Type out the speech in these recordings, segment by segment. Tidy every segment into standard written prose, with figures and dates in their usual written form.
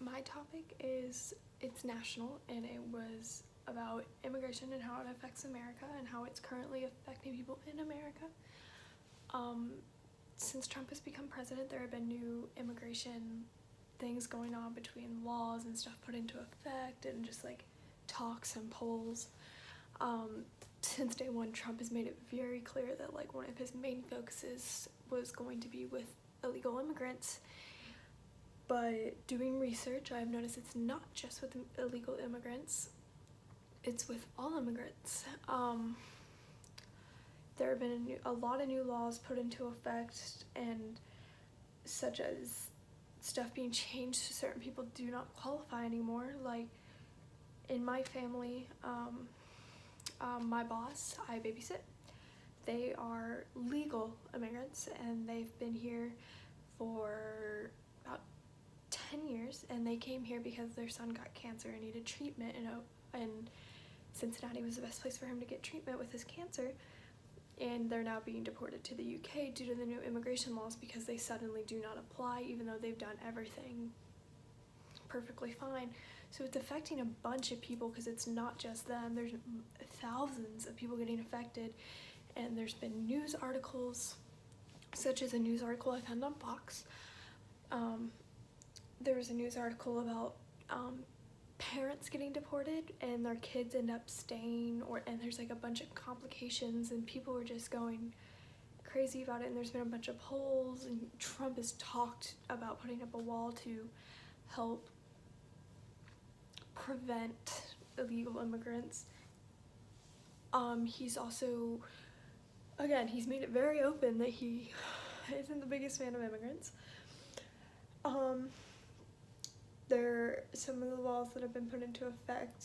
My topic is, it's national, and it was about immigration and how it affects America and how it's currently affecting people in America. Since Trump has become president, there have been new immigration things going on between laws and stuff put into effect, and just like talks and polls. Since day one, Trump has made it very clear that like one of his main focuses was going to be with illegal immigrants. But doing research, I've noticed it's not just with illegal immigrants, it's with all immigrants. There have been a lot of new laws put into effect, and such as stuff being changed so certain people do not qualify anymore. Like in my family, my boss, I babysit, they are legal immigrants, and they've been here for about 10 years, and they came here because their son got cancer and needed treatment, and Cincinnati was the best place for him to get treatment with his cancer. And they're now being deported to the UK due to the new immigration laws because they suddenly do not apply, even though they've done everything perfectly fine. So it's affecting a bunch of people because it's not just them. There's thousands of people getting affected, and there's been news articles, such as a news article I found on Fox. There was a news article about parents getting deported and their kids end up staying, and there's like a bunch of complications, and people were just going crazy about it. And there's been a bunch of polls, and Trump has talked about putting up a wall to help prevent illegal immigrants. He's also, again, he's made it very open that he isn't the biggest fan of immigrants. Some of the laws that have been put into effect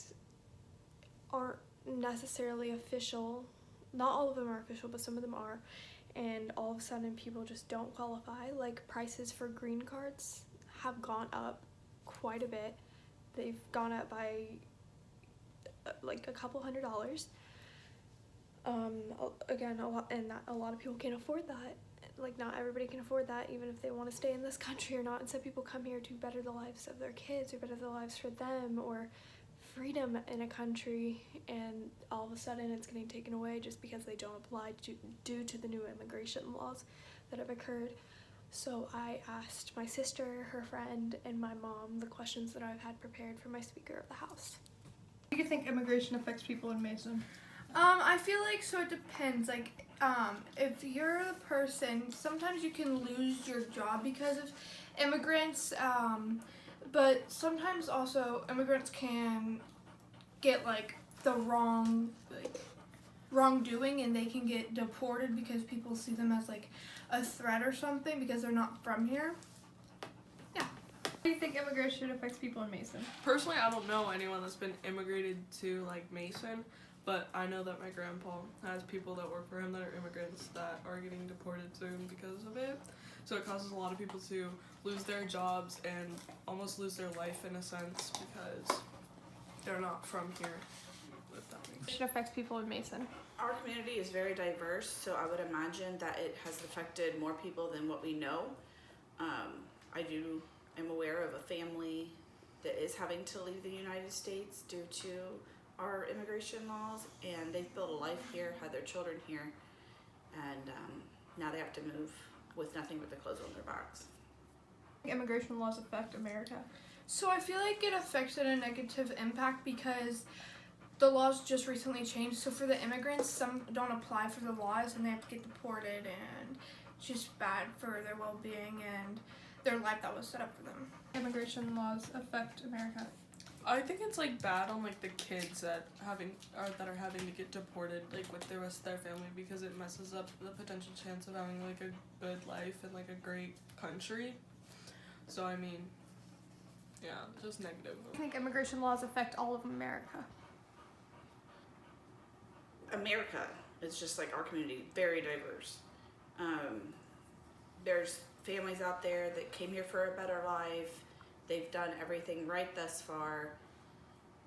aren't necessarily official. Not all of them are official, but some of them are. And all of a sudden people just don't qualify. Like prices for green cards have gone up quite a bit. They've gone up by like a couple $100s. Again, a lot of people can't afford that. Like not everybody can afford that, even if they want to stay in this country or not. And so people come here to better the lives of their kids, or better the lives for them, or freedom in a country, and all of a sudden it's getting taken away just because they don't apply due to the new immigration laws that have occurred. So I asked my sister, her friend, and my mom the questions that I've had prepared for my Speaker of the House. Do you think immigration affects people in Mason? I feel like, so it depends. Like, if you're a person, sometimes you can lose your job because of immigrants, but sometimes also immigrants can get like the wrongdoing, and they can get deported because people see them as like a threat or something because they're not from here. How do you think immigration affects people in Mason? Personally, I don't know anyone that's been immigrated to like Mason, but I know that my grandpa has people that work for him that are immigrants that are getting deported soon because of it. So it causes a lot of people to lose their jobs and almost lose their life in a sense because they're not from here, if that makes sense. It affects people in Mason. Our community is very diverse, so I would imagine that it has affected more people than what we know. I'm aware of a family that is having to leave the United States due to our immigration laws, and they've built a life here, had their children here, and now they have to move with nothing but the clothes on their backs. Immigration laws affect America. So I feel like it affects it a negative impact because the laws just recently changed. So for the immigrants, some don't apply for the laws and they have to get deported, and it's just bad for their well-being and their life that was set up for them. Immigration laws affect America. I think it's like bad on like the kids that are having to get deported like with the rest of their family, because it messes up the potential chance of having like a good life and like a great country. So I mean, yeah, just negative. I think immigration laws affect all of America. America is just like our community, very diverse. There's families out there that came here for a better life. They've done everything right thus far,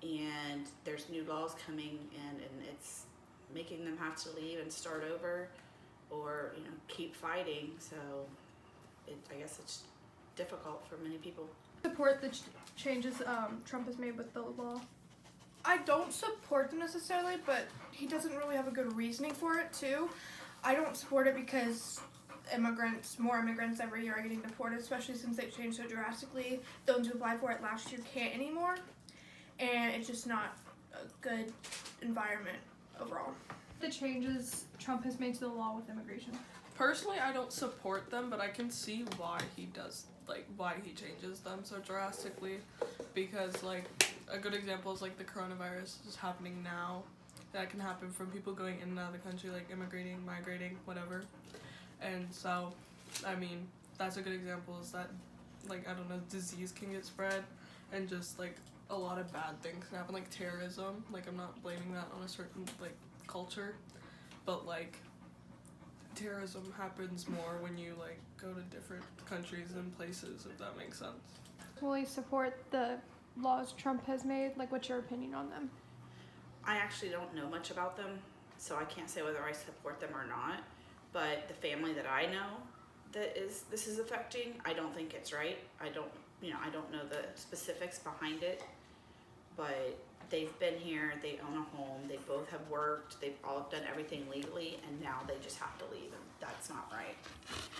and there's new laws coming in, and it's making them have to leave and start over, or keep fighting. So I guess it's difficult for many people. Support the changes Trump has made with the law. I don't support them necessarily, but he doesn't really have a good reasoning for it too. I don't support it because more immigrants every year are getting deported, especially since they changed so drastically. Those who applied for it last year can't anymore, and it's just not a good environment overall. The changes Trump has made to the law with immigration. Personally, I don't support them, but I can see why he does, like, why he changes them so drastically. Because, like, a good example is, like, the coronavirus is happening now. That can happen from people going in and out of the country, like, immigrating, migrating, whatever. And so, I mean, that's a good example is that, like, I don't know, disease can get spread. And just, like, a lot of bad things can happen, like terrorism. Like, I'm not blaming that on a certain, like, culture. But, like, terrorism happens more when you like go to different countries and places, if that makes sense. Will you support the laws Trump has made? Like, what's your opinion on them? I actually don't know much about them, so I can't say whether I support them or not. But the family that I know that this is affecting, I don't think it's right. I don't know the specifics behind it, but they've been here, they own a home, they both have worked, they've all done everything legally, and now they just have to leave, and that's not right.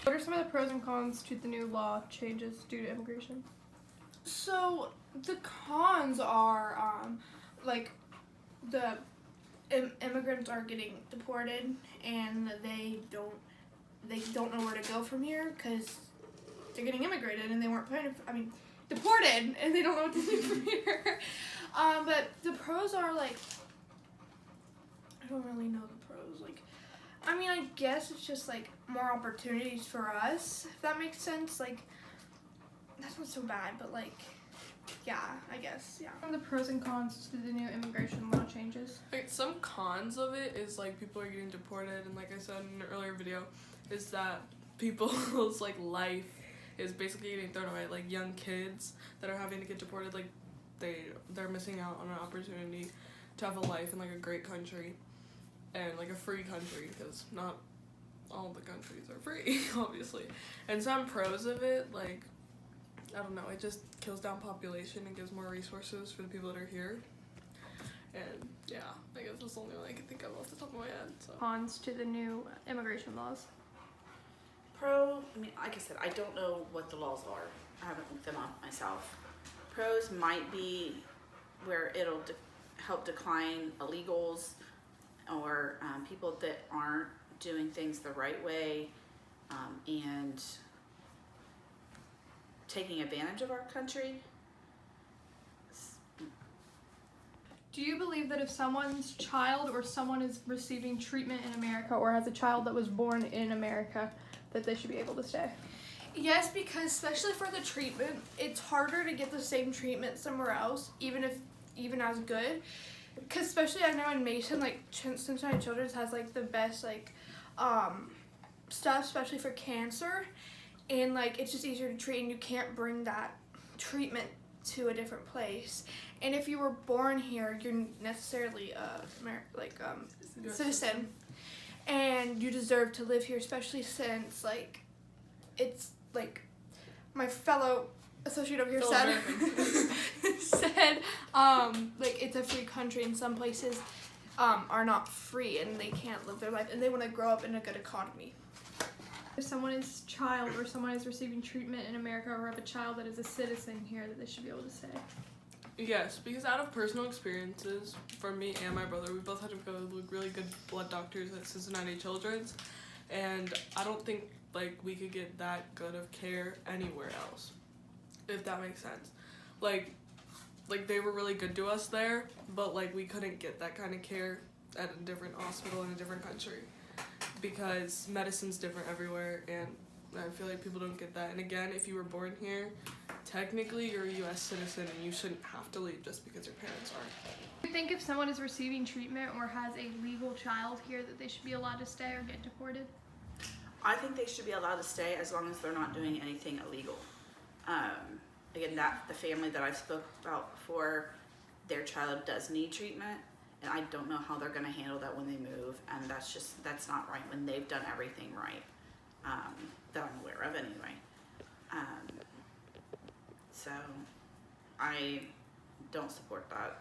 What are some of the pros and cons to the new law changes due to immigration? So the cons are like the immigrants are getting deported and they don't know where to go from here because they're getting immigrated and they weren't planning. Deported and they don't know what to do from here. But the pros are like, I don't really know the pros. Like, I guess it's just like more opportunities for us, if that makes sense. Like, that's not so bad, but like, yeah, I guess, yeah. What are the pros and cons to the new immigration law changes? Like, some cons of it is like people are getting deported, and like I said in an earlier video, is that people's like life is basically getting thrown away. Like young kids that are having to get deported, like they're missing out on an opportunity to have a life in like a great country and like a free country, because not all the countries are free, obviously. And some pros of it, like, I don't know, it just kills down population and gives more resources for the people that are here. And yeah, I guess that's the only one I can think of off the top of my head. So Cons to the new immigration laws. Pro, like I said, I don't know what the laws are. I haven't looked them up myself. Pros might be where it'll help decline illegals or people that aren't doing things the right way and taking advantage of our country. Do you believe that if someone's child or someone is receiving treatment in America or has a child that was born in America, that they should be able to stay? Yes, because especially for the treatment, it's harder to get the same treatment somewhere else, even as good. Because especially I know in Mason, like Cincinnati Children's has like the best like stuff, especially for cancer, and like it's just easier to treat, and you can't bring that treatment to a different place. And if you were born here, you're necessarily a citizen, and you deserve to live here, especially since like it's like my fellow associate over here said like it's a free country, and some places are not free and they can't live their life and they want to grow up in a good economy. If someone is child or someone is receiving treatment in America or have a child that is a citizen here, that they should be able to stay. yes, because out of personal experiences, for me and my brother, we both had to go to really good blood doctors at Cincinnati Children's, and I don't think like we could get that good of care anywhere else, if that makes sense. Like they were really good to us there, but like we couldn't get that kind of care at a different hospital in a different country because medicine's different everywhere, and I feel like people don't get that. And again, if you were born here, technically you're a U.S. citizen and you shouldn't have to leave just because your parents are. Do you think if someone is receiving treatment or has a legal child here that they should be allowed to stay or get deported? I think they should be allowed to stay as long as they're not doing anything illegal. Again, the family that I've spoke about before, their child does need treatment, and I don't know how they're going to handle that when they move, and that's not right when they've done everything right, that I'm aware of anyway. So I don't support that.